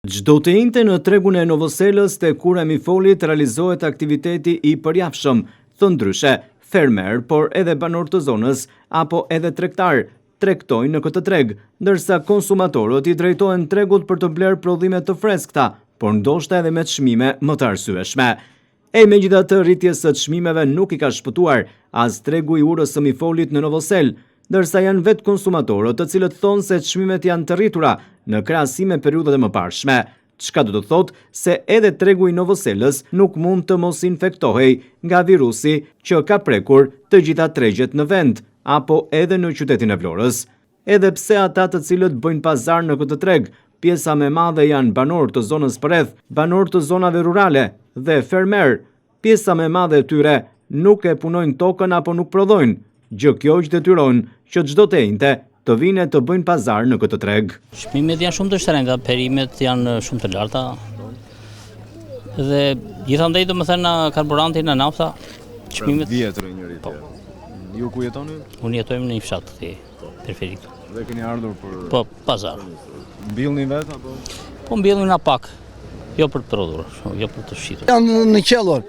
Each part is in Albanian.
Çdo të njëjtë në tregun e Novoselës te kur e Mifolit realizohet aktiviteti i përjafshëm, të ndryshe, fermer, por edhe banor të zonës apo edhe tregtar tregtojnë në këtë treg, ndërsa konsumatorët i drejtohen tregut për të bler prodhime të freskëta, por ndoshta edhe me çmime më të arsyeshme. Megjithatë, rritjes së çmimeve nuk i ka shpëtuar as tregu i urës së Mifolit në Novosel, ndërsa janë vetë konsumatorët të cilët thonë se çmimet janë të rritura në krahasim me periudhat e mëparshme, çka do të thotë se edhe tregu i Novoselës nuk mund të mos infektohej nga virusi që ka prekur të gjitha tregjet në vend, apo edhe në qytetin e Vlorës. Edhe pse ata të cilët bëjnë pazar në këtë treg, pjesa më e madhe janë banor të zonës përreth, banor të zonave rurale dhe fermer, pjesa më e madhe e tyre nuk e punojnë tokën apo nuk prodhojnë, gjë kjo që detyron që çdo të njëjtë të vinë të bëjnë pazar në këtë treg. Çmimet janë shumë të shtrenjta, perimet janë shumë të larta. Dhe gjithandaj domethënë karburanti në nafta, çmimet Vjetër njëri tjetër. Ju ku jetoni? Unë jetojmë në një fshat të periferik. Dhe keni ardhur për Po, pazar. Mbillni vet apo? Po mbillni na pak. Jo për të prodhur, jo për të shitur. Janë në qellor.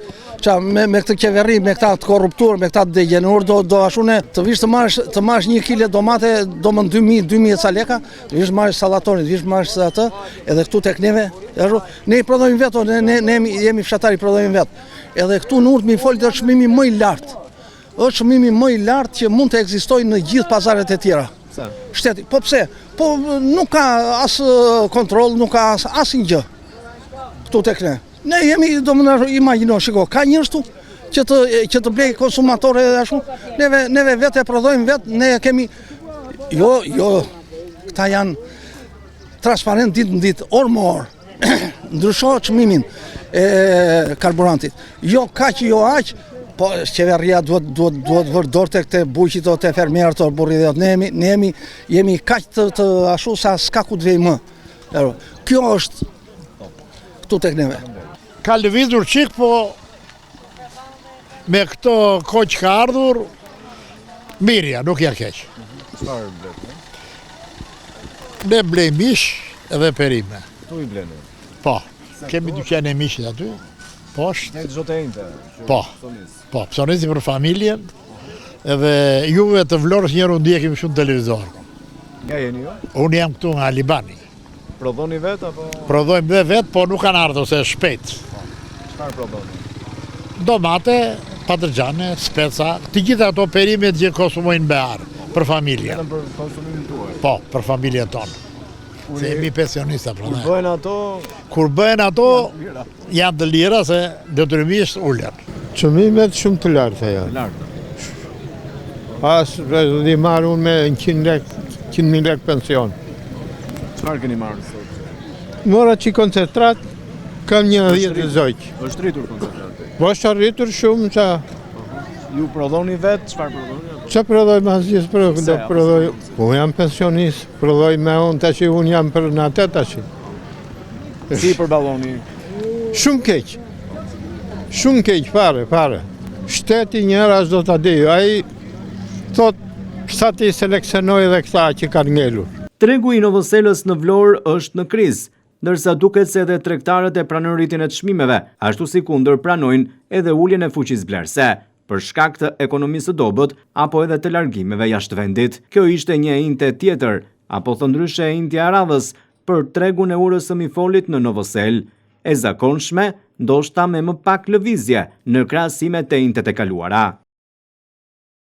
Me këtë qeveri, me këta të korruptur, me këta të degjenur, do ashune të vish të marrësh 1 kile domate, do më 2000 ca leka, të vish marrësh sallatonin, të vish marrësh atë, edhe këtu tek neve, ne i prodhojmë vetë, ne jemi fshatari, i prodhojmë vetë. Edhe këtu në Urtë Mifolit është çmimi më i lartë. Është çmimi më i lartë që mund të ekzistojë në gjithë pazaret e tjera. Shteti, po pse? Po nuk ka as kontroll, nuk ka asnjë gjë. Këtu tek ne. Ne jemi, do më imagjino, shiko, ka njerëz këtu që të blej konsumatore ashtu. Neve vetë e prodhojmë vetë, ne kemi jo, këta janë transparent ditë në ditë, orë më orë. Ndryshohet çmimin e karburantit. Jo kaq, jo aq, po qeveria duhet vërë dorë tek te buqit o te fermerët o burridhët. Ne jemi kaq të ashtu sa s'ka ku të vej më. Kjo është këtu tek neve. Ka lëvizur qik, po me këto kohë që ka ardhur, mirja, nuk ja keq. Çfarë blet? Ne blej mish edhe perime. Tu i bleni? Po, kemi dyqan e mishit aty, poshtë. Ne çdo të njëjtë. Po, psonisi për familjen, edhe juve të Vlorës njerë unë ndjekim shumë televizor. Nga jeni ju? Unë jam këtu nga Libani. Prodhoni vetë apo? Prodhojmë dhe vetë, po nuk kanë ardhur se shpejt. Çfarë prodhoni? Domate, patlıgjane, speca, të gjitha ato perimet që konsumojnë me arë, për familjen. Vetëm për konsumimin tuaj? Po, për familjen tonë. Se jemi pensionista. Kur bëhen ato, janë të lira se detyrimisht ulen. Çmimet shumë të larta janë. As di marrë unë me 100.000 lek pension. Çfarë keni marrë sot? Mora që koncentrat, kam 10 zojq. Është rritur koncentrati? Po është rritur shumë qa. Ju prodhoni vetë, çfarë prodhoni? Qa prodhoj me asgjës prodhoj? Unë jam pensionist, prodhoj me unë tash unë jam për në atë tash. Si përballoni? Shumë keq. Shumë keq, fare. Shteti njëra s'do t'a di, ai thot sa ti seleksionoj dhe këta që kanë ngelur. Tregu i Novoselës në Vlorë është në krizë, ndërsa duket se edhe tregtarët e pranojnë rritjen e çmimeve, ashtu si kundër pranojnë edhe uljen e fuqisë blerëse, për shkak të ekonomisë së dobët apo edhe të largimeve jashtë vendit. Kjo ishte një njëjtë tjetër, apo thëndryshe njëjtja e radhës për tregun e urës së Mifolit në Novosel, e zakonshme, ndoshta me më pak lëvizje në krahasim me të njëjtat e kaluara.